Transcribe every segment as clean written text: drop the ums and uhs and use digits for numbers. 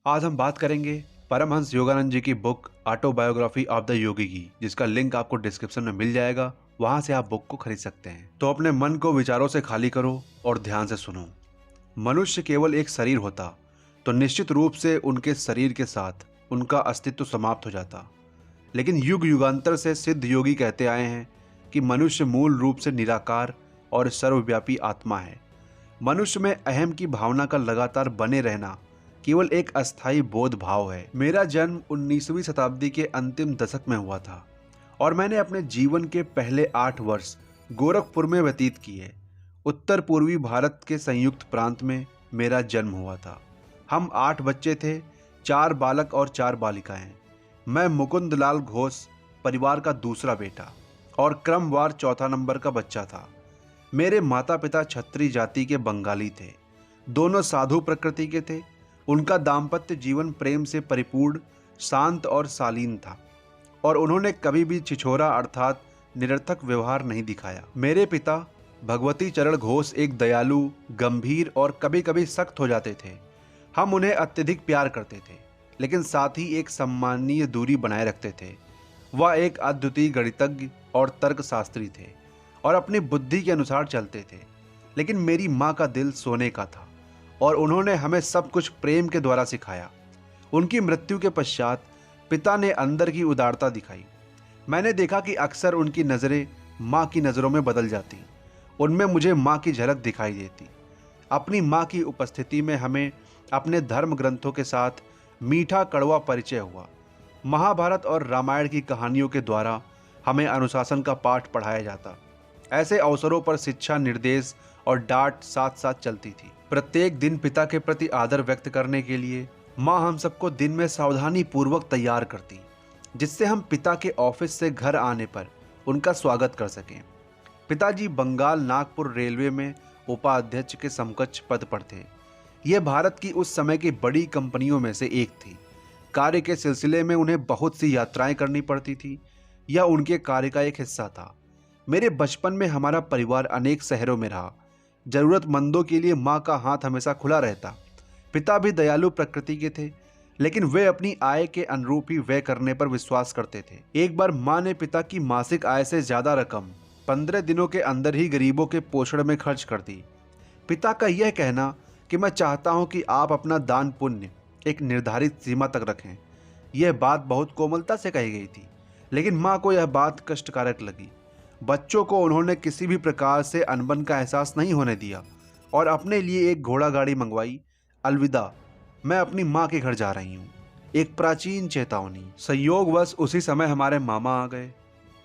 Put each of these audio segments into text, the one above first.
आज हम बात करेंगे परमहंस योगानंद जी की बुक ऑटोबायोग्राफी ऑफ द योगी की, जिसका लिंक आपको डिस्क्रिप्शन में मिल जाएगा। वहां से आप बुक को खरीद सकते हैं। तो अपने मन को विचारों से खाली करो और ध्यान से सुनो। मनुष्य केवल एक शरीर होता तो निश्चित रूप से उनके शरीर के साथ उनका अस्तित्व समाप्त हो जाता। लेकिन युग युगांतर से सिद्ध योगी कहते आए हैं कि मनुष्य मूल रूप से निराकार और सर्वव्यापी आत्मा है। मनुष्य में अहम की भावना का लगातार बने रहना केवल एक अस्थायी बोध भाव है। मेरा जन्म 19वीं शताब्दी के अंतिम दशक में हुआ था और मैंने अपने जीवन के पहले 8 वर्ष गोरखपुर में व्यतीत किए। उत्तर पूर्वी भारत के संयुक्त प्रांत में मेरा जन्म हुआ था। हम 8 बच्चे थे, 4 बालक और 4 बालिकाएं। मैं मुकुंदलाल घोष परिवार का दूसरा बेटा और क्रमवार चौथा नंबर का बच्चा था। मेरे माता पिता क्षत्रिय जाति के बंगाली थे। दोनों साधु प्रकृति के थे। उनका दाम्पत्य जीवन प्रेम से परिपूर्ण, शांत और शालीन था और उन्होंने कभी भी छिछोरा अर्थात निरर्थक व्यवहार नहीं दिखाया। मेरे पिता भगवती चरण घोष एक दयालु, गंभीर और कभी कभी सख्त हो जाते थे। हम उन्हें अत्यधिक प्यार करते थे, लेकिन साथ ही एक सम्माननीय दूरी बनाए रखते थे। वह एक अद्वितीय गणितज्ञ और तर्कशास्त्री थे और अपनी बुद्धि के अनुसार चलते थे। लेकिन मेरी माँ का दिल सोने का था और उन्होंने हमें सब कुछ प्रेम के द्वारा सिखाया। उनकी मृत्यु के पश्चात पिता ने अंदर की उदारता दिखाई। मैंने देखा कि अक्सर उनकी नज़रें माँ की नज़रों में बदल जाती। उनमें मुझे माँ की झलक दिखाई देती। अपनी माँ की उपस्थिति में हमें अपने धर्म ग्रंथों के साथ मीठा कड़वा परिचय हुआ। महाभारत और रामायण की कहानियों के द्वारा हमें अनुशासन का पाठ पढ़ाया जाता। ऐसे अवसरों पर शिक्षा, निर्देश और डांट साथ साथ चलती थी। प्रत्येक दिन पिता के प्रति आदर व्यक्त करने के लिए माँ हम सबको दिन में सावधानी पूर्वक तैयार करती, जिससे हम पिता के ऑफिस से घर आने पर उनका स्वागत कर सकें। पिताजी बंगाल नागपुर रेलवे में उपाध्यक्ष के समकक्ष पद पर थे। यह भारत की उस समय की बड़ी कंपनियों में से एक थी। कार्य के सिलसिले में उन्हें बहुत सी यात्राएं करनी पड़ती थी। यह उनके कार्य का एक हिस्सा था। मेरे बचपन में हमारा परिवार अनेक शहरों में रहा। जरूरतमंदों के लिए माँ का हाथ हमेशा खुला रहता। पिता भी दयालु प्रकृति के थे, लेकिन वे अपनी आय के अनुरूप ही व्यय करने पर विश्वास करते थे। एक बार माँ ने पिता की मासिक आय से ज्यादा रकम 15 दिनों के अंदर ही गरीबों के पोषण में खर्च कर दी। पिता का यह कहना कि मैं चाहता हूँ कि आप अपना दान पुण्य एक निर्धारित सीमा तक रखें, यह बात बहुत कोमलता से कही गई थी, लेकिन माँ को यह बात कष्टकारक लगी। बच्चों को उन्होंने किसी भी प्रकार से अनबन का एहसास नहीं होने दिया और अपने लिए एक घोड़ा गाड़ी मंगवाई। अलविदा, मैं अपनी माँ के घर जा रही हूँ। एक प्राचीन चेतावनी। संयोगवश उसी समय हमारे मामा आ गए।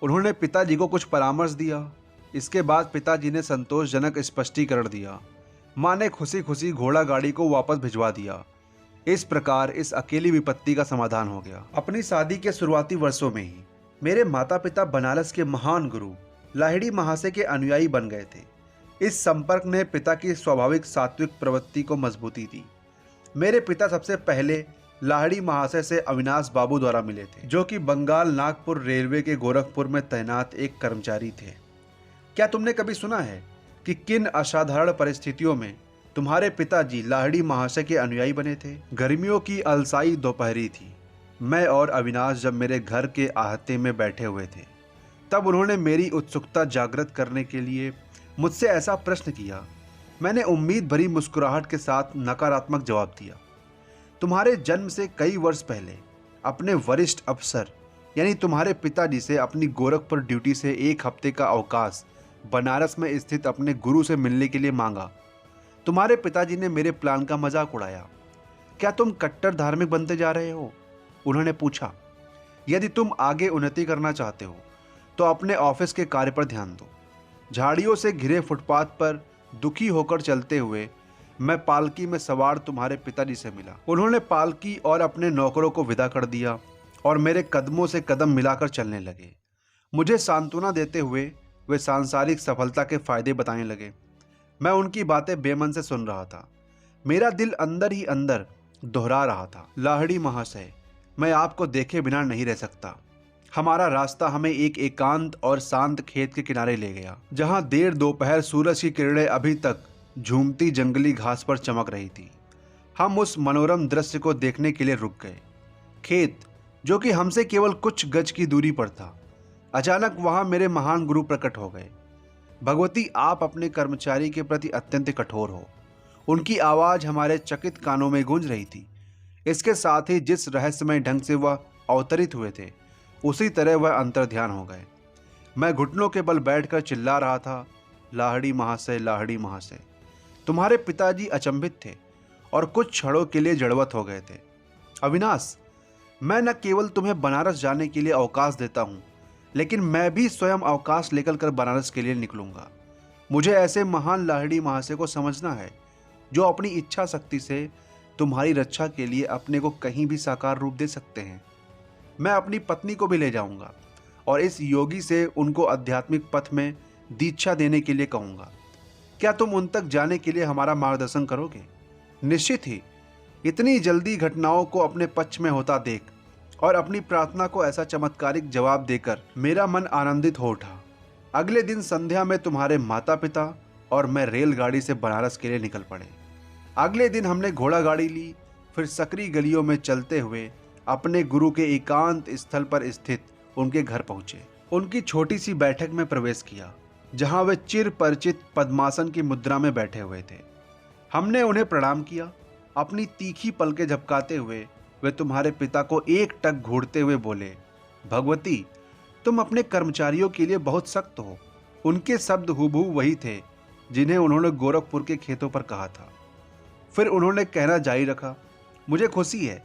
उन्होंने पिताजी को कुछ परामर्श दिया। इसके बाद पिताजी ने संतोषजनक स्पष्टीकरण दिया। माँ ने खुशी खुशी घोड़ा गाड़ी को वापस भिजवा दिया। इस प्रकार इस अकेली विपत्ति का समाधान हो गया। अपनी शादी के शुरुआती वर्षों में ही मेरे माता पिता बनारस के महान गुरु लाहिड़ी महाशय के अनुयायी बन गए थे। इस संपर्क ने पिता की स्वाभाविक सात्विक प्रवृत्ति को मजबूती दी। मेरे पिता सबसे पहले लाहिड़ी महाशय से अविनाश बाबू द्वारा मिले थे, जो कि बंगाल नागपुर रेलवे के गोरखपुर में तैनात एक कर्मचारी थे। क्या तुमने कभी सुना है कि किन असाधारण परिस्थितियों में तुम्हारे पिताजी लाहिड़ी महाशय के अनुयायी बने थे? गर्मियों की अलसाई दोपहरी थी। मैं और अविनाश जब मेरे घर के आहते में बैठे हुए थे, तब उन्होंने मेरी उत्सुकता जागृत करने के लिए मुझसे ऐसा प्रश्न किया। मैंने उम्मीद भरी मुस्कुराहट के साथ नकारात्मक जवाब दिया। तुम्हारे जन्म से कई वर्ष पहले अपने वरिष्ठ अफसर यानी तुम्हारे पिताजी से अपनी गोरखपुर ड्यूटी से 1 हफ्ते का अवकाश बनारस में स्थित अपने गुरु से मिलने के लिए मांगा। तुम्हारे पिताजी ने मेरे प्लान का मजाक उड़ाया। क्या तुम कट्टर धार्मिक बनते जा रहे हो? उन्होंने पूछा। यदि तुम आगे उन्नति करना चाहते हो तो अपने ऑफिस के कार्य पर ध्यान दो। झाड़ियों से घिरे फुटपाथ पर दुखी होकर चलते हुए मैं पालकी में सवार तुम्हारे पिताजी से मिला। उन्होंने पालकी और अपने नौकरों को विदा कर दिया और मेरे कदमों से कदम मिलाकर चलने लगे। मुझे सांत्वना देते हुए वे सांसारिक सफलता के फायदे बताने लगे। मैं उनकी बातें बेमन से सुन रहा था। मेरा दिल अंदर ही अंदर दोहरा रहा था, लाहिड़ी महाशय, मैं आपको देखे बिना नहीं रह सकता। हमारा रास्ता हमें एक एकांत और शांत खेत के किनारे ले गया, जहां देर दोपहर सूरज की किरणें अभी तक झूमती जंगली घास पर चमक रही थी। हम उस मनोरम दृश्य को देखने के लिए रुक गए। खेत, जो कि हमसे केवल कुछ गज की दूरी पर था, अचानक वहां मेरे महान गुरु प्रकट हो गए। भगवती, आप अपने कर्मचारी के प्रति अत्यंत कठोर हो। उनकी आवाज हमारे चकित कानों में गूंज रही थी। इसके साथ ही जिस रहस्यमय ढंग से वह अवतरित हुए थे, उसी तरह वह अंतर्ध्यान हो गए। मैं घुटनों के बल बैठकर चिल्ला रहा था, लाहड़ी महाशय, लाहड़ी महाशय। तुम्हारे पिताजी अचंभित थे और कुछ क्षणों के लिए जड़वत हो गए थे। अविनाश, मैं न केवल तुम्हें बनारस जाने के लिए अवकाश देता हूँ, लेकिन मैं भी स्वयं अवकाश लेकर कर बनारस के लिए निकलूंगा। मुझे ऐसे महान लाहिड़ी महाशय को समझना है, जो अपनी इच्छा शक्ति से तुम्हारी रक्षा के लिए अपने को कहीं भी साकार रूप दे सकते हैं। मैं अपनी पत्नी को भी ले जाऊंगा और इस योगी से उनको आध्यात्मिक पथ में दीक्षा देने के लिए कहूंगा। क्या तुम उन तक जाने के लिए हमारा मार्गदर्शन करोगे? निश्चित ही। इतनी जल्दी घटनाओं को अपने पक्ष में होता देख और अपनी प्रार्थना को ऐसा चमत्कारिक जवाब देकर मेरा मन आनंदित हो उठा। अगले दिन संध्या में तुम्हारे माता पिता और मैं रेलगाड़ी से बनारस के लिए निकल पड़े। अगले दिन हमने घोड़ा गाड़ी ली, फिर सकरी गलियों में चलते हुए अपने गुरु के एकांत स्थल पर स्थित उनके घर पहुंचे। उनकी छोटी सी बैठक में प्रवेश किया, जहां वे चिर परिचित पद्मासन की मुद्रा में बैठे हुए थे। हमने उन्हें प्रणाम किया। अपनी तीखी पलकें झपकाते हुए वे तुम्हारे पिता को एक टक घूरते हुए बोले, भगवती, तुम अपने कर्मचारियों के लिए बहुत सख्त हो। उनके शब्द हूबहू वही थे जिन्हें उन्होंने गोरखपुर के खेतों पर कहा था। फिर उन्होंने कहना जारी रखा, मुझे खुशी है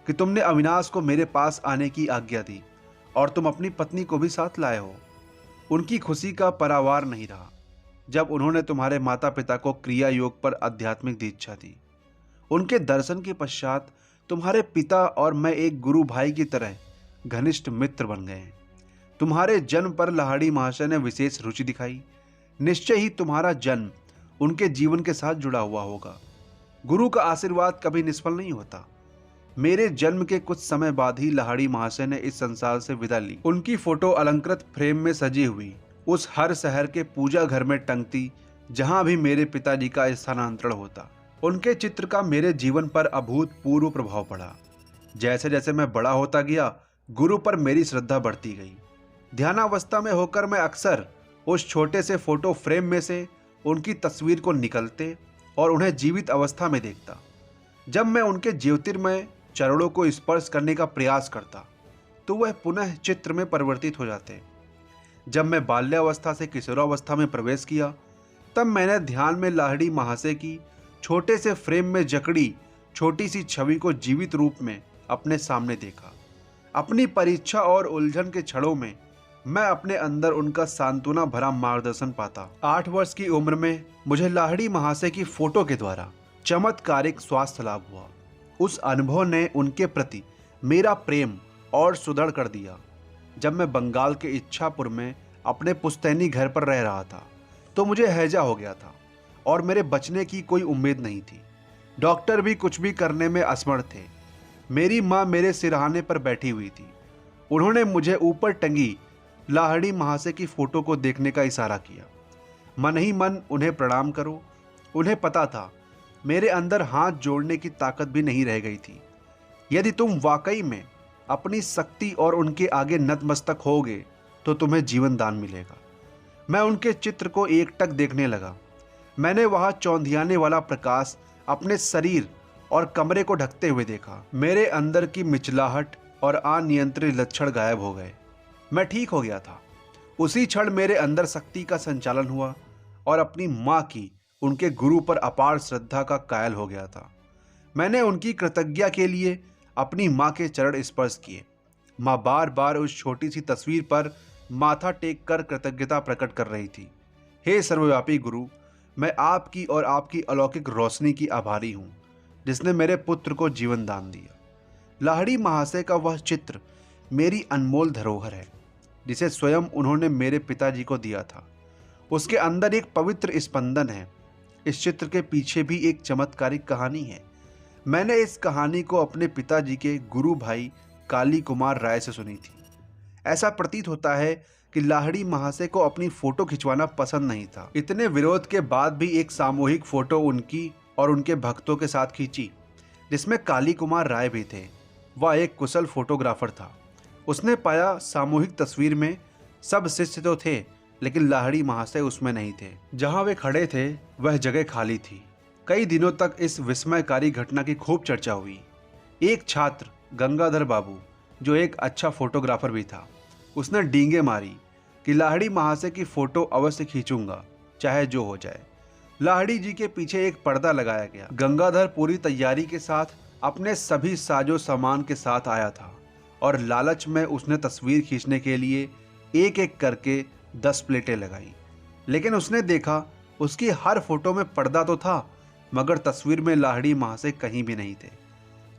कि तुमने अविनाश को मेरे पास आने की आज्ञा दी और तुम अपनी पत्नी को भी साथ लाए हो। उनकी खुशी का परावार नहीं रहा जब उन्होंने तुम्हारे माता पिता को क्रिया योग पर आध्यात्मिक दीक्षा दी। उनके दर्शन के पश्चात तुम्हारे पिता और मैं एक गुरु भाई की तरह घनिष्ठ मित्र बन गए। तुम्हारे जन्म पर लाहड़ी महाशय ने विशेष रुचि दिखाई। निश्चय ही तुम्हारा जन्म उनके जीवन के साथ जुड़ा हुआ होगा। गुरु का आशीर्वाद कभी निष्फल नहीं होता। मेरे जन्म के कुछ समय बाद ही लाहड़ी महाशय ने इस संसार से विदा ली। उनकी फोटो अलंकृत फ्रेम में सजी हुई उस हर शहर के पूजा घर में टंगती जहां भी मेरे पिताजी का स्थानांतरण होता। उनके चित्र का मेरे जीवन पर अभूतपूर्व प्रभाव पड़ा। जैसे जैसे मैं बड़ा होता गया, गुरु पर मेरी श्रद्धा बढ़ती गई। ध्यानावस्था में होकर मैं अक्सर उस छोटे से फोटो फ्रेम में से उनकी तस्वीर को निकलते और उन्हें जीवित अवस्था में देखता। जब मैं उनके ज्योतिर्मय चरणों को स्पर्श करने का प्रयास करता तो वह पुनः चित्र में परिवर्तित हो जाते। जब मैं बाल्यावस्था से किशोरावस्था में प्रवेश किया, तब मैंने ध्यान में लाहड़ी महाशय की छोटे से फ्रेम में जकड़ी छोटी सी छवि को जीवित रूप में अपने सामने देखा। अपनी परीक्षा और उलझन के क्षणों में मैं अपने अंदर उनका सांत्वना भरा मार्गदर्शन पाता। 8 वर्ष की उम्र में मुझे लाहड़ी महाशय की फोटो के द्वारा चमत्कारिक स्वास्थ्य लाभ हुआ। उस अनुभव ने उनके प्रति मेरा प्रेम और सुदृढ़ कर दिया। जब मैं बंगाल के इच्छापुर में अपने पुश्तैनी घर पर रह रहा था तो मुझे हैजा हो गया था और मेरे बचने की कोई उम्मीद नहीं थी। डॉक्टर भी कुछ भी करने में असमर्थ थे। मेरी माँ मेरे सिरहाने पर बैठी हुई थी। उन्होंने मुझे ऊपर टंगी लाहड़ी महाशय की फोटो को देखने का इशारा किया। मन ही मन उन्हें प्रणाम करो। उन्हें पता था मेरे अंदर हाथ जोड़ने की ताकत भी नहीं रह गई थी। यदि तुम वाकई में अपनी शक्ति और उनके आगे नतमस्तक होगे तो तुम्हें जीवन दान मिलेगा। मैं उनके चित्र को एकटक देखने लगा। मैंने वहां चौंधियाने वाला प्रकाश अपने शरीर और कमरे को ढकते हुए देखा। मेरे अंदर की मिचलाहट और अनियंत्रित लक्षण गायब हो गए। मैं ठीक हो गया था। उसी क्षण मेरे अंदर शक्ति का संचालन हुआ और अपनी माँ की उनके गुरु पर अपार श्रद्धा का कायल हो गया था। मैंने उनकी कृतज्ञता के लिए अपनी माँ के चरण स्पर्श किए। माँ बार बार उस छोटी सी तस्वीर पर माथा टेक कर कृतज्ञता प्रकट कर रही थी। हे सर्वव्यापी गुरु, मैं आपकी और आपकी अलौकिक रोशनी की आभारी हूँ, जिसने मेरे पुत्र को जीवन दान दिया। लाहड़ी महाशय का वह चित्र मेरी अनमोल धरोहर है, जिसे स्वयं उन्होंने मेरे पिताजी को दिया था। उसके अंदर एक पवित्र स्पंदन है। इस चित्र के पीछे भी एक चमत्कारिक कहानी है। मैंने इस कहानी को अपने पिताजी के गुरु भाई काली कुमार राय से सुनी थी। ऐसा प्रतीत होता है कि लाहड़ी महाशय को अपनी फोटो खिंचवाना पसंद नहीं था। इतने विरोध के बाद भी एक सामूहिक फोटो उनकी और उनके भक्तों के साथ खींची। जिसमें काली कुमार राय भी थे। वह एक कुशल फोटोग्राफर था। उसने पाया सामूहिक तस्वीर में सब शिष्य तो थे, लेकिन लाहिड़ी महाशय उसमें नहीं थे। जहां वे खड़े थे वह जगह खाली थी। कई दिनों तक इस विस्मयकारी घटना की खूब चर्चा हुई। एक छात्र गंगाधर बाबू, जो एक अच्छा फोटोग्राफर भी था, उसने डींगे मारी कि लाहिड़ी महाशय की फोटो अवश्य खींचूंगा, चाहे जो हो जाए। लाहिड़ी जी के पीछे एक पर्दा लगाया गया। गंगाधर पूरी तैयारी के साथ अपने सभी साजो सामान के साथ आया था और लालच में उसने तस्वीर खींचने के लिए एक एक करके 10 प्लेटें लगाई। लेकिन उसने देखा उसकी हर फोटो में पर्दा तो था, मगर तस्वीर में लाहिड़ी महाशय कहीं भी नहीं थे।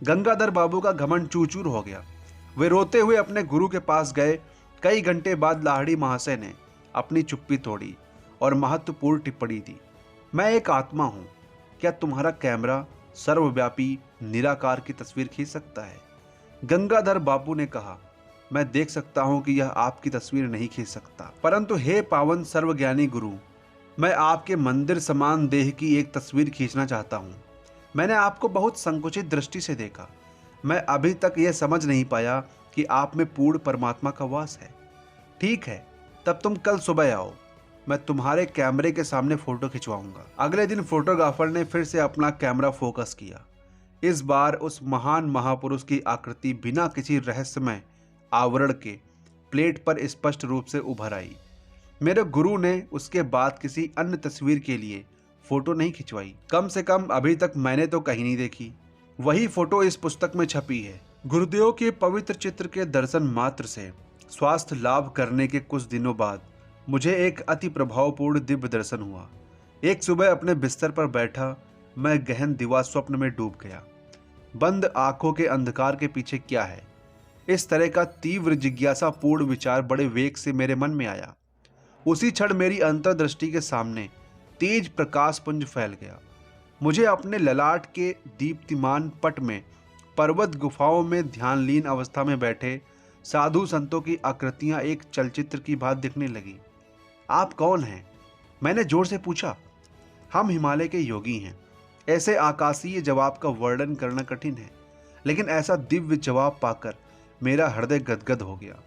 गंगाधर बाबू का घमंड चूर हो गया। वे रोते हुए अपने गुरु के पास गए। कई घंटे बाद लाहिड़ी महाशय ने अपनी चुप्पी तोड़ी और महत्वपूर्ण टिप्पणी दी। मैं एक आत्मा हूं, क्या तुम्हारा कैमरा सर्वव्यापी निराकार की तस्वीर खींच सकता है? गंगाधर बाबू ने कहा, मैं देख सकता हूं कि यह आपकी तस्वीर नहीं खींच सकता, परंतु हे पावन सर्वज्ञानी गुरु, मैं आपके मंदिर समान देह की एक तस्वीर खींचना चाहता हूं। मैंने आपको बहुत संकुचित दृष्टि से देखा। मैं अभी तक यह समझ नहीं पाया कि आप में पूर्ण परमात्मा का वास है। ठीक है, तब तुम कल सुबह आओ, मैं तुम्हारे कैमरे के सामने फोटो खिंचवाऊंगा। अगले दिन फोटोग्राफर ने फिर से अपना कैमरा फोकस किया। इस बार उस महान महापुरुष की आकृति बिना किसी रहस्यमय आवरण के प्लेट पर स्पष्ट रूप से उभर आई। मेरे गुरु ने उसके बाद किसी अन्य तस्वीर के लिए फोटो नहीं खिंचवाई। कम से कम अभी तक मैंने तो कहीं नहीं देखी। वही फोटो इस पुस्तक में छपी है। गुरुदेव के पवित्र चित्र के दर्शन मात्र से स्वास्थ्य लाभ करने के कुछ दिनों बाद मुझे एक अति प्रभावपूर्ण दिव्य दर्शन हुआ। एक सुबह अपने बिस्तर पर बैठा मैं गहन दिवा स्वप्न में डूब गया। बंद आंखों के अंधकार के पीछे क्या है, इस तरह का तीव्र जिज्ञासापूर्ण विचार बड़े वेग से मेरे मन में आया। उसी क्षण मेरी अंतर्दृष्टि के सामने तेज प्रकाश पुंज फैल गया। मुझे अपने ललाट के दीप्तिमान पट में पर्वत गुफाओं में ध्यानलीन अवस्था में बैठे साधु संतों की आकृतियां एक चलचित्र की भांति दिखने लगी। आप कौन हैं? मैंने जोर से पूछा। हम हिमालय के योगी हैं। ऐसे आकाशीय जवाब का वर्णन करना कठिन है, लेकिन ऐसा दिव्य जवाब पाकर मेरा हृदय गदगद हो गया।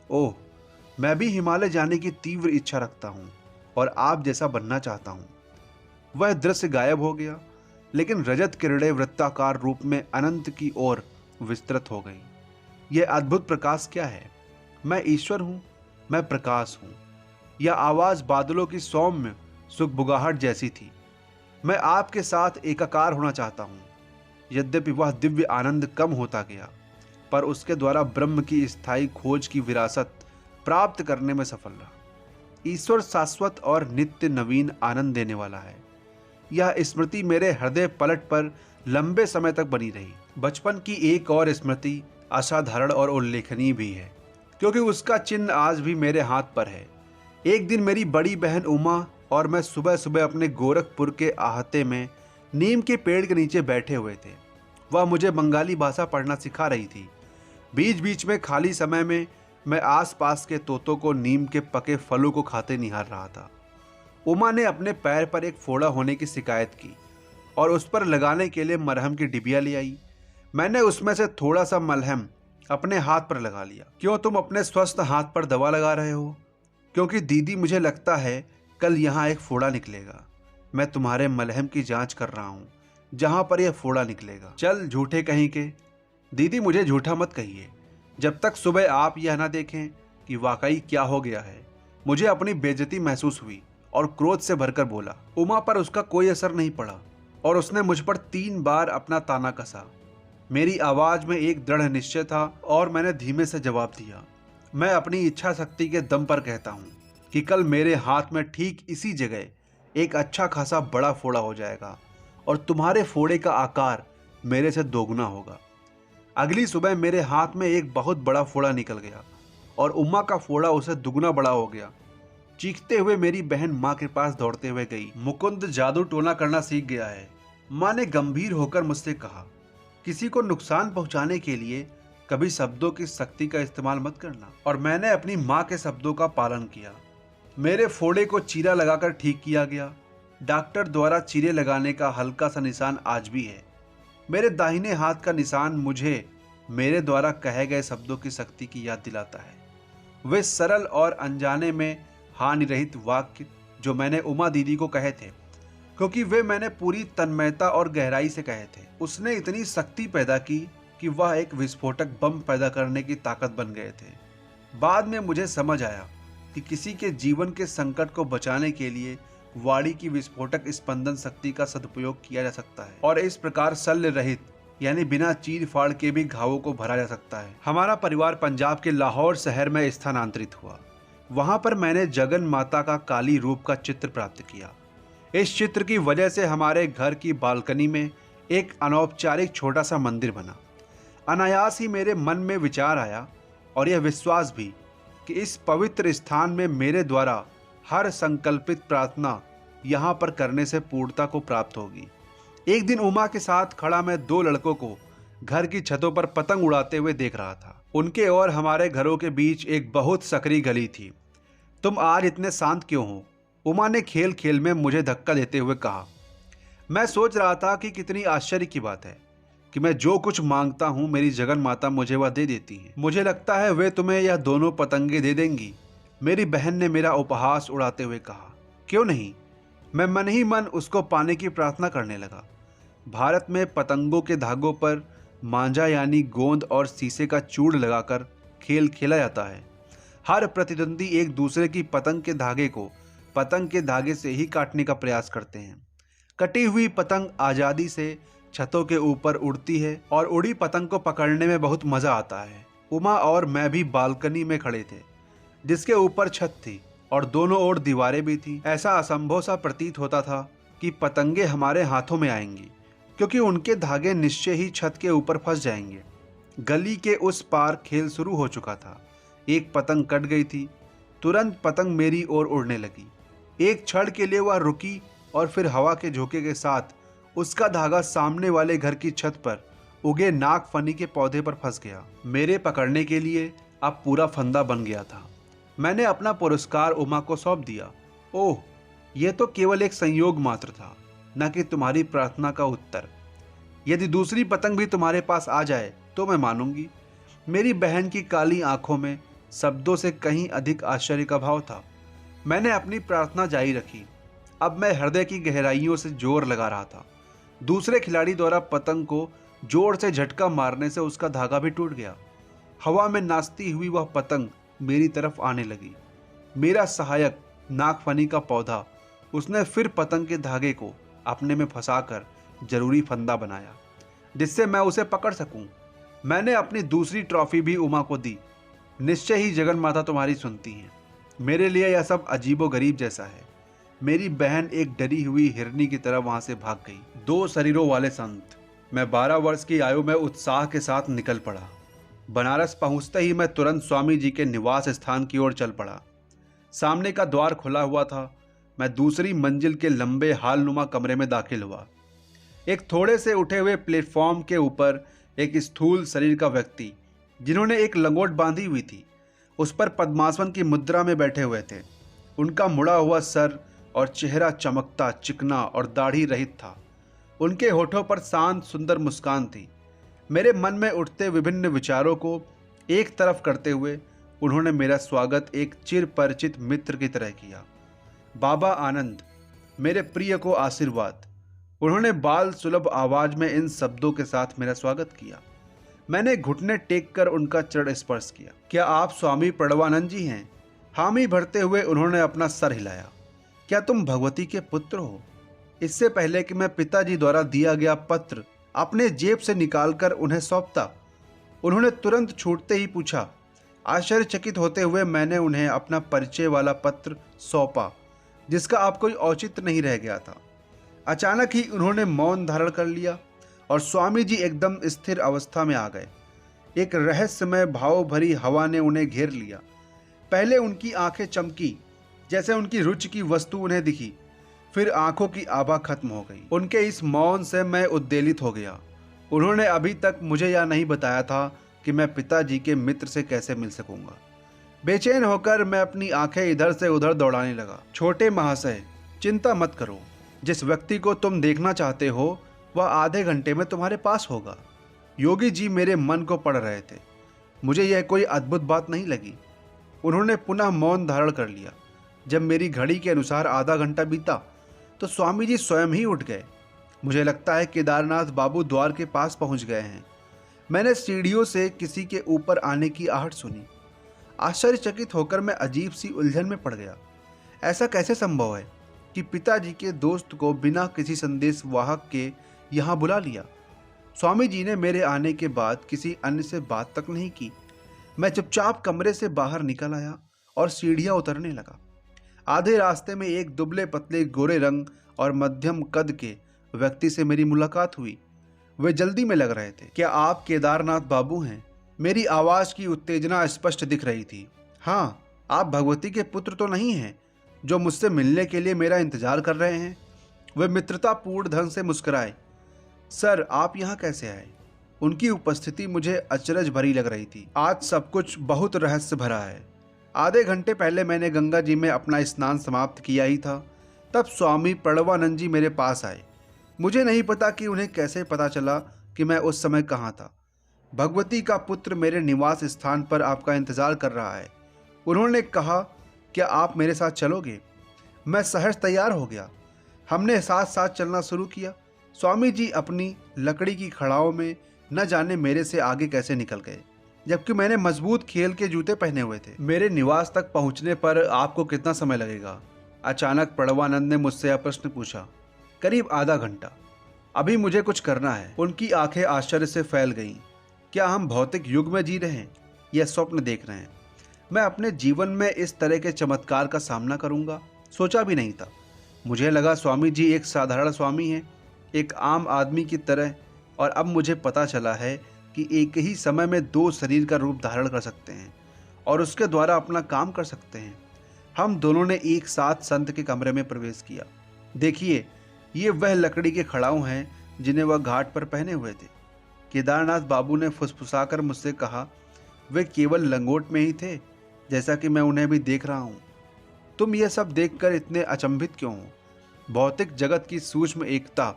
ओह, मैं भी हिमालय जाने की तीव्र इच्छा रखता हूँ और आप जैसा बनना चाहता हूँ। वह दृश्य गायब हो गया, लेकिन रजत किरणें वृत्ताकार रूप में अनंत की ओर विस्तृत हो गई। यह अद्भुत प्रकाश क्या है? मैं ईश्वर हूँ, मैं प्रकाश हूँ। यह आवाज बादलों की सौम्य सुखबुगाहट जैसी थी। मैं आपके साथ एकाकार होना चाहता हूँ। यद्यपि वह दिव्य आनंद कम होता गया, पर उसके द्वारा ब्रह्म की स्थायी खोज की विरासत प्राप्त करने में सफल रहा। ईश्वर शाश्वत और नित्य नवीन आनंद देने वाला है। यह स्मृति मेरे हृदय पलट पर लंबे समय तक बनी रही। बचपन की एक और स्मृति असाधारण और उल्लेखनीय भी है, क्योंकि उसका चिन्ह आज भी मेरे हाथ पर है। एक दिन मेरी बड़ी बहन उमा और मैं सुबह सुबह अपने गोरखपुर के आहते में नीम के पेड़ के नीचे बैठे हुए थे। वह मुझे बंगाली भाषा पढ़ना सिखा रही थी। बीच बीच में खाली समय में मैं आसपास के तोतों को नीम के पके फलों को खाते निहार रहा था। उमा ने अपने पैर पर एक फोड़ा होने की शिकायत की और उस पर लगाने के लिए मरहम की डिबिया ले आई। मैंने उसमें से थोड़ा सा मलहम अपने हाथ पर लगा लिया। क्यों तुम अपने स्वस्थ हाथ पर दवा लगा रहे हो? क्योंकि दीदी, मुझे लगता है कल यहाँ एक फोड़ा निकलेगा। मैं तुम्हारे मलहम की जांच कर रहा हूँ, जहाँ पर यह फोड़ा निकलेगा। चल झूठे कहीं के। दीदी, मुझे झूठा मत कहिए जब तक सुबह आप यह ना देखें कि वाकई क्या हो गया है। मुझे अपनी बेइज्जती महसूस हुई और क्रोध से भरकर बोला। उमा पर उसका कोई असर नहीं पड़ा और उसने मुझ पर 3 बार अपना ताना कसा। मेरी आवाज में एक दृढ़ निश्चय था और मैंने धीमे से जवाब दिया, मैं अपनी इच्छा शक्ति के दम पर कहता हूँ कि कल मेरे हाथ में ठीक इसी जगह एक अच्छा खासा बड़ा फोड़ा हो जाएगा और तुम्हारे फोड़े का आकार मेरे से दोगुना होगा। अगली सुबह मेरे हाथ में एक बहुत बड़ा फोड़ा निकल गया और उम्मा का फोड़ा उसे दुगना बड़ा हो गया। चीखते हुए मेरी बहन माँ के पास दौड़ते हुए गई। मुकुंद जादू टोना करना सीख गया है, माँ ने गंभीर होकर मुझसे कहा। किसी को नुकसान पहुंचाने के लिए कभी शब्दों की शक्ति का इस्तेमाल मत करना। और मैंने अपनी माँ के शब्दों का पालन किया। मेरे फोड़े को चीरा लगाकर ठीक किया गया। डॉक्टर द्वारा चीरे लगाने का हल्का सा निशान आज भी है। मेरे दाहिने हाथ का निशान मुझे मेरे द्वारा कहे गए शब्दों की शक्ति की याद दिलाता है। वे सरल और अनजाने में हानि रहित वाक्य जो मैंने उमा दीदी को कहे थे, क्योंकि वे मैंने पूरी तन्मयता और गहराई से कहे थे। उसने इतनी शक्ति पैदा की कि वह एक विस्फोटक बम पैदा करने की ताकत बन गए थे। बाद में मुझे समझ आया कि किसी के जीवन के संकट को बचाने के लिए वाणी की विस्फोटक स्पंदन शक्ति का सदुपयोग किया जा सकता है और इस प्रकार शल्य रहित यानी बिना चीर फाड़ के भी घावों को भरा जा सकता है। हमारा परिवार पंजाब के लाहौर शहर में स्थानांतरित हुआ। वहां पर मैंने जगन माता का काली रूप का चित्र प्राप्त किया। इस चित्र की वजह से हमारे घर की बालकनी में एक अनौपचारिक छोटा सा मंदिर बना। अनायास ही मेरे मन में विचार आया और यह विश्वास भी कि इस पवित्र स्थान में मेरे द्वारा हर संकल्पित प्रार्थना यहाँ पर करने से पूर्णता को प्राप्त होगी। एक दिन उमा के साथ खड़ा मैं 2 लड़कों को घर की छतों पर पतंग उड़ाते हुए देख रहा था। उनके और हमारे घरों के बीच एक बहुत सकरी गली थी। तुम आज इतने शांत क्यों हो? उमा ने खेल खेल में मुझे धक्का देते हुए कहा। मैं सोच रहा था कि कितनी आश्चर्य की बात है कि मैं जो कुछ मांगता हूँ मेरी जगन माता मुझे वह दे देती है। मुझे लगता है वे तुम्हें यह दोनों पतंगे दे देंगी। मेरी बहन ने मेरा उपहास उड़ाते हुए कहा। क्यों नहीं? मैं मन ही मन उसको पाने की प्रार्थना करने लगा। भारत में पतंगों के धागों पर मांझा यानी गोंद और शीशे का चूड़ लगाकर खेल खेला जाता है। हर प्रतिद्वंदी एक दूसरे की पतंग के धागे को पतंग के धागे से ही काटने का प्रयास करते हैं। कटी हुई पतंग आज़ादी से छतों के ऊपर उड़ती है और उड़ी पतंग को पकड़ने में बहुत मजा आता है। उमा और मैं भी बालकनी में खड़े थे जिसके ऊपर छत थी और दोनों ओर दीवारें भी थी। ऐसा असंभव सा प्रतीत होता था कि पतंगे हमारे हाथों में आएंगी क्योंकि उनके धागे निश्चय ही छत के ऊपर फंस जाएंगे। गली के उस पार खेल शुरू हो चुका था। एक पतंग कट गई थी। तुरंत पतंग मेरी ओर उड़ने लगी। एक क्षण के लिए वह रुकी और फिर हवा के झोंके के साथ उसका धागा सामने वाले घर की छत पर उगे नागफनी के पौधे पर फंस गया। मेरे पकड़ने के लिए अब पूरा फंदा बन गया था। मैंने अपना पुरस्कार उमा को सौंप दिया। ओह, यह तो केवल एक संयोग मात्र था, न कि तुम्हारी प्रार्थना का उत्तर। यदि दूसरी पतंग भी तुम्हारे पास आ जाए तो मैं मानूंगी। मेरी बहन की काली आंखों में शब्दों से कहीं अधिक आश्चर्य का भाव था। मैंने अपनी प्रार्थना जारी रखी। अब मैं हृदय की गहराइयों से जोर लगा रहा था। दूसरे खिलाड़ी द्वारा पतंग को जोर से झटका मारने से उसका धागा भी टूट गया। हवा में नाचती हुई वह पतंग मेरी तरफ आने लगी। मेरा सहायक नागफनी का पौधा उसने फिर पतंग के धागे को अपने में फंसाकर जरूरी फंदा बनाया जिससे मैं उसे पकड़ सकूं। मैंने अपनी दूसरी ट्रॉफी भी उमा को दी। निश्चय ही जगन माता तुम्हारी सुनती हैं। मेरे लिए यह सब अजीबो गरीब जैसा है। मेरी बहन एक डरी हुई हिरनी की तरह वहां से भाग गई। 2 शरीरों वाले संत। मैं 12 वर्ष की आयु में उत्साह के साथ निकल पड़ा। बनारस पहुंचते ही मैं तुरंत स्वामी जी के निवास स्थान की ओर चल पड़ा। सामने का द्वार खुला हुआ था। मैं दूसरी मंजिल के लंबे हालनुमा कमरे में दाखिल हुआ। एक थोड़े से उठे हुए प्लेटफॉर्म के ऊपर एक स्थूल शरीर का व्यक्ति जिन्होंने एक लंगोट बांधी हुई थी उस पर पद्मासन की मुद्रा में बैठे हुए थे। उनका मुड़ा हुआ सर और चेहरा चमकता, चिकना और दाढ़ी रहित था। उनके होठों पर शांत सुंदर मुस्कान थी। मेरे मन में उठते विभिन्न विचारों को एक तरफ करते हुए उन्होंने मेरा स्वागत एक चिर परिचित मित्र की तरह किया। बाबा आनंद, मेरे प्रिय को आशीर्वाद। उन्होंने बाल सुलभ आवाज में इन शब्दों के साथ मेरा स्वागत किया। मैंने घुटने टेक कर उनका चरण स्पर्श किया। क्या आप स्वामी प्रणवानंद जी हैं? हामी भरते हुए उन्होंने अपना सर हिलाया। क्या तुम भगवती के पुत्र हो? इससे पहले कि मैं पिताजी द्वारा दिया गया पत्र अपने जेब से निकालकर उन्हें सौंपता, उन्होंने तुरंत छूटते ही पूछा। आश्चर्यचकित होते हुए मैंने उन्हें अपना परिचय वाला पत्र सौंपा जिसका अब कोई औचित्य नहीं रह गया था। अचानक ही उन्होंने मौन धारण कर लिया और स्वामी जी एकदम स्थिर अवस्था में आ गए। एक रहस्यमय भाव भरी हवा ने उन्हें घेर लिया। पहले उनकी आंखें चमकी जैसे उनकी रुचि की वस्तु उन्हें दिखी, फिर आंखों की आभा खत्म हो गई। उनके इस मौन से मैं उद्वेलित हो गया। उन्होंने अभी तक मुझे यह नहीं बताया था कि मैं पिताजी के मित्र से कैसे मिल सकूंगा। बेचैन होकर मैं अपनी आंखें इधर से उधर दौड़ाने लगा। छोटे महाशय, चिंता मत करो। जिस व्यक्ति को तुम देखना चाहते हो वह आधे घंटे में तुम्हारे पास होगा। योगी जी मेरे मन को पढ़ रहे थे। मुझे यह कोई अद्भुत बात नहीं लगी। उन्होंने पुनः मौन धारण कर लिया। जब मेरी घड़ी के अनुसार आधा घंटा बीता तो स्वामी जी स्वयं ही उठ गए। मुझे लगता है केदारनाथ बाबू द्वार के पास पहुंच गए हैं। मैंने सीढ़ियों से किसी के ऊपर आने की आहट सुनी। आश्चर्यचकित होकर मैं अजीब सी उलझन में पड़ गया। ऐसा कैसे संभव है कि पिताजी के दोस्त को बिना किसी संदेश वाहक के यहाँ बुला लिया? स्वामी जी ने मेरे आने के बाद किसी अन्य से बात तक नहीं की। मैं चुपचाप कमरे से बाहर निकल आया और सीढ़ियाँ उतरने लगा। आधे रास्ते में एक दुबले पतले गोरे रंग और मध्यम कद के व्यक्ति से मेरी मुलाकात हुई। वे जल्दी में लग रहे थे। क्या आप केदारनाथ बाबू हैं? मेरी आवाज़ की उत्तेजना स्पष्ट दिख रही थी। हाँ, आप भगवती के पुत्र तो नहीं हैं जो मुझसे मिलने के लिए मेरा इंतजार कर रहे हैं? वे मित्रतापूर्ण ढंग से मुस्कुराए। सर, आप यहाँ कैसे आए? उनकी उपस्थिति मुझे अचरज भरी लग रही थी। आज सब कुछ बहुत रहस्य भरा है। आधे घंटे पहले मैंने गंगा जी में अपना स्नान समाप्त किया ही था, तब स्वामी प्रणवानंद जी मेरे पास आए। मुझे नहीं पता कि उन्हें कैसे पता चला कि मैं उस समय कहाँ था। भगवती का पुत्र मेरे निवास स्थान पर आपका इंतजार कर रहा है। उन्होंने कहा, क्या आप मेरे साथ चलोगे? मैं सहज तैयार हो गया। हमने साथ साथ चलना शुरू किया। स्वामी जी अपनी लकड़ी की खड़ाओं में न जाने मेरे से आगे कैसे निकल गए, जबकि मैंने मजबूत खेल के जूते पहने हुए थे। मेरे निवास तक पहुंचने पर आपको कितना समय लगेगा? अचानक प्रणवानंद ने मुझसे यह प्रश्न पूछा। करीब आधा घंटा। अभी मुझे कुछ करना है। उनकी आंखें आश्चर्य से फैल गईं। क्या हम भौतिक युग में जी रहे हैं या स्वप्न देख रहे हैं? मैं अपने जीवन में इस तरह के चमत्कार का सामना करूंगा सोचा भी नहीं था। मुझे लगा स्वामी जी एक साधारण स्वामी हैं, एक आम आदमी की तरह, और अब मुझे पता चला है कि एक ही समय में दो शरीर का रूप धारण कर सकते हैं और उसके द्वारा अपना काम कर सकते हैं। हम दोनों ने एक साथ संत के कमरे में प्रवेश किया। देखिए, ये वह लकड़ी के खड़ाऊ हैं जिन्हें वह घाट पर पहने हुए थे। केदारनाथ बाबू ने फुसफुसाकर मुझसे कहा, वे केवल लंगोट में ही थे, जैसा कि मैं उन्हें भी देख रहा हूँ। तुम यह सब देखकर इतने अचंभित क्यों हो? भौतिक जगत की सूक्ष्म एकता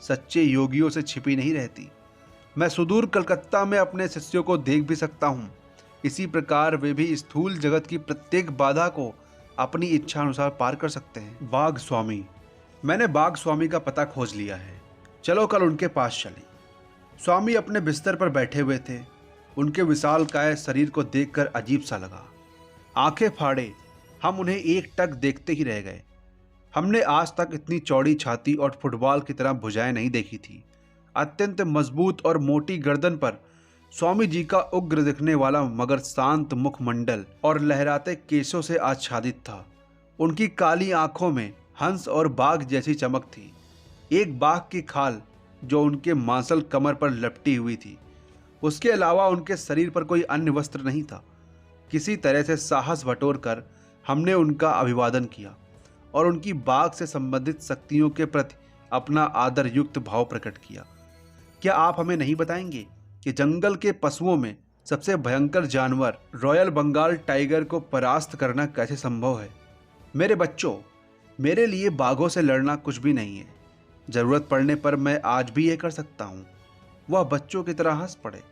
सच्चे योगियों से छिपी नहीं रहती। मैं सुदूर कलकत्ता में अपने शिष्यों को देख भी सकता हूँ। इसी प्रकार वे भी स्थूल जगत की प्रत्येक बाधा को अपनी इच्छा अनुसार पार कर सकते हैं। बाघ स्वामी। मैंने बाघ स्वामी का पता खोज लिया है। चलो कल उनके पास चलें। स्वामी अपने बिस्तर पर बैठे हुए थे। उनके विशालकाय शरीर को देखकर अजीब सा लगा। आंखें फाड़े हम उन्हें एक टक देखते ही रह गए। हमने आज तक इतनी चौड़ी छाती और फुटबॉल की तरह भुजाएं नहीं देखी थी। अत्यंत मजबूत और मोटी गर्दन पर स्वामी जी का उग्र दिखने वाला मगर शांत मुखमंडल और लहराते केशों से आच्छादित था। उनकी काली आंखों में हंस और बाघ जैसी चमक थी। एक बाघ की खाल जो उनके मांसल कमर पर लपटी हुई थी। उसके अलावा उनके शरीर पर कोई अन्य वस्त्र नहीं था। किसी तरह से साहस बटोरकर हमने उनका अभिवादन किया और उनकी बाघ से संबंधित शक्तियों के प्रति अपना आदर युक्त भाव प्रकट किया। क्या आप हमें नहीं बताएंगे कि जंगल के पशुओं में सबसे भयंकर जानवर रॉयल बंगाल टाइगर को परास्त करना कैसे संभव है? मेरे बच्चों, मेरे लिए बाघों से लड़ना कुछ भी नहीं है। जरूरत पड़ने पर मैं आज भी यह कर सकता हूँ। वह बच्चों की तरह हंस पड़े।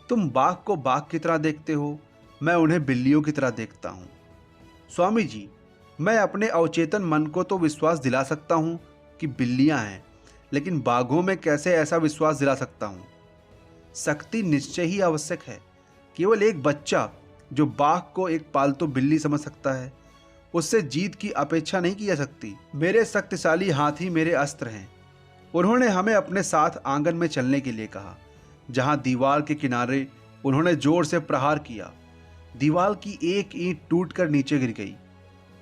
तुम बाघ को बाघ की तरह देखते हो, मैं उन्हें बिल्लियों की तरह देखता हूँ। स्वामी जी, मैं अपने अवचेतन मन को तो विश्वास दिला सकता हूँ कि बिल्लियाँ हैं, लेकिन बाघों में कैसे ऐसा विश्वास दिला सकता हूँ? शक्ति निश्चय ही आवश्यक है। केवल एक बच्चा जो बाघ को एक पालतू बिल्ली समझ सकता है, उससे जीत की अपेक्षा नहीं की जा सकती। मेरे शक्तिशाली हाथी मेरे अस्त्र हैं। उन्होंने हमें अपने साथ आंगन में चलने के लिए कहा, जहां दीवार के किनारे उन्होंने जोर से प्रहार किया। दीवार की एक ईंट टूटकर नीचे गिर गई।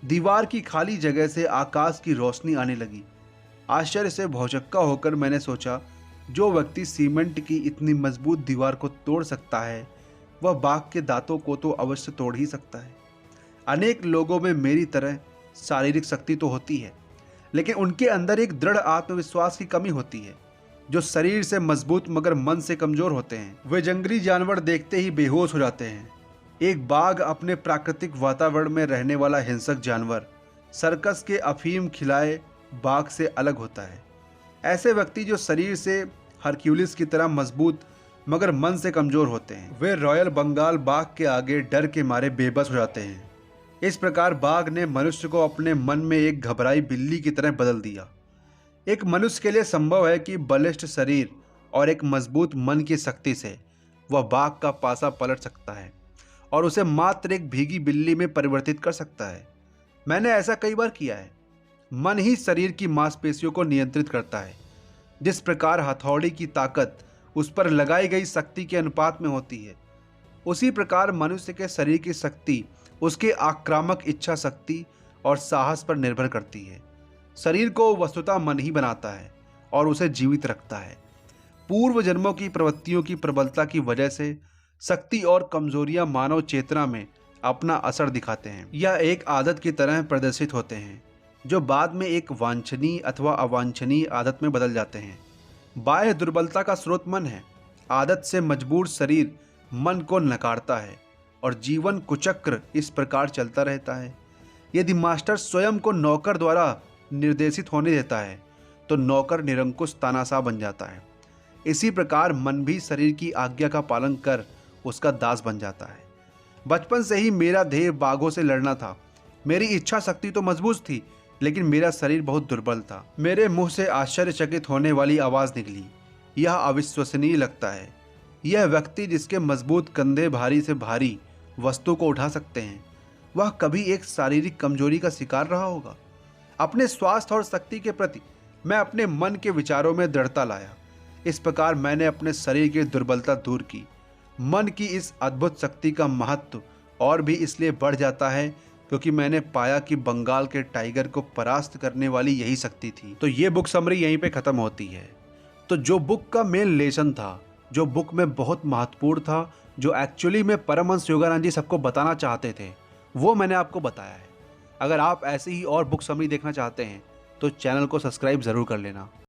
दीवार की खाली जगह से आकाश की रोशनी आने लगी। आश्चर्य से भौचक्का होकर मैंने सोचा, जो व्यक्ति सीमेंट की इतनी मजबूत दीवार को तोड़ सकता है, वह बाघ के दांतों को तो अवश्य तोड़ ही सकता है। अनेक लोगों में मेरी तरह शारीरिक शक्ति तो होती है, लेकिन उनके अंदर एक दृढ़ आत्मविश्वास की कमी होती है। जो शरीर से मजबूत मगर मन से कमजोर होते हैं, वे जंगली जानवर देखते ही बेहोश हो जाते हैं। एक बाघ अपने प्राकृतिक वातावरण में रहने वाला हिंसक जानवर, सर्कस के अफीम खिलाए बाघ से अलग होता है। ऐसे व्यक्ति जो शरीर से हरक्यूलिस की तरह मजबूत मगर मन से कमजोर होते हैं, वे रॉयल बंगाल बाघ के आगे डर के मारे बेबस हो जाते हैं। इस प्रकार बाघ ने मनुष्य को अपने मन में एक घबराई बिल्ली की तरह बदल दिया। एक मनुष्य के लिए संभव है कि बलिष्ठ शरीर और एक मजबूत मन की शक्ति से वह बाघ का पासा पलट सकता है और उसे मात्र एक भीगी बिल्ली में परिवर्तित कर सकता है। मैंने ऐसा कई बार किया है। मन ही शरीर की मांसपेशियों को नियंत्रित करता है। जिस प्रकार हथौड़ी की ताकत उस पर लगाई गई शक्ति के अनुपात में होती है, उसी प्रकार मनुष्य के शरीर की शक्ति उसके आक्रामक इच्छा शक्ति और साहस पर निर्भर करती है। शरीर को वस्तुतः मन ही बनाता है और उसे जीवित रखता है। पूर्व जन्मों की प्रवृत्तियों की प्रबलता की वजह से शक्ति और कमजोरियां मानव चेतना में अपना असर दिखाते हैं या एक आदत की तरह प्रदर्शित होते हैं, जो बाद में एक वांछनीय अथवा अवांछनीय आदत में बदल जाते हैं। बाह्य दुर्बलता का स्रोत मन है। आदत से मजबूर शरीर मन को नकारता है और जीवन कुचक्र इस प्रकार चलता रहता है। यदि मास्टर स्वयं को नौकर द्वारा निर्देशित होने देता है तो नौकर निरंकुश तानाशाह बन जाता है। इसी प्रकार मन भी शरीर की आज्ञा का पालन कर उसका दास बन जाता है। बचपन से ही मेरा ध्येय बाघों से लड़ना था। मेरी इच्छा शक्ति तो मजबूत थी, लेकिन मेरा शरीर बहुत दुर्बल था। मेरे मुंह से आश्चर्यचकित होने वाली आवाज निकली। यह अविश्वसनीय लगता है। यह व्यक्ति जिसके मजबूत कंधे भारी से भारी वस्तु को उठा सकते हैं, वह कभी एक शारीरिक कमजोरी का शिकार रहा होगा। अपने स्वास्थ्य और शक्ति के प्रति मैं अपने मन के विचारों में दृढ़ता लाया। इस प्रकार मैंने अपने शरीर की दुर्बलता दूर की। मन की इस अद्भुत शक्ति का महत्व और भी इसलिए बढ़ जाता है क्योंकि मैंने पाया कि बंगाल के टाइगर को परास्त करने वाली यही शक्ति थी। तो ये बुक समरी यहीं पे खत्म होती है। तो जो बुक का मेन लेसन था, जो बुक में बहुत महत्वपूर्ण था, जो एक्चुअली में परमहंस योगानंद जी सबको बताना चाहते थे, वो मैंने आपको बताया है। अगर आप ऐसे ही और बुक समरी देखना चाहते हैं तो चैनल को सब्सक्राइब ज़रूर कर लेना।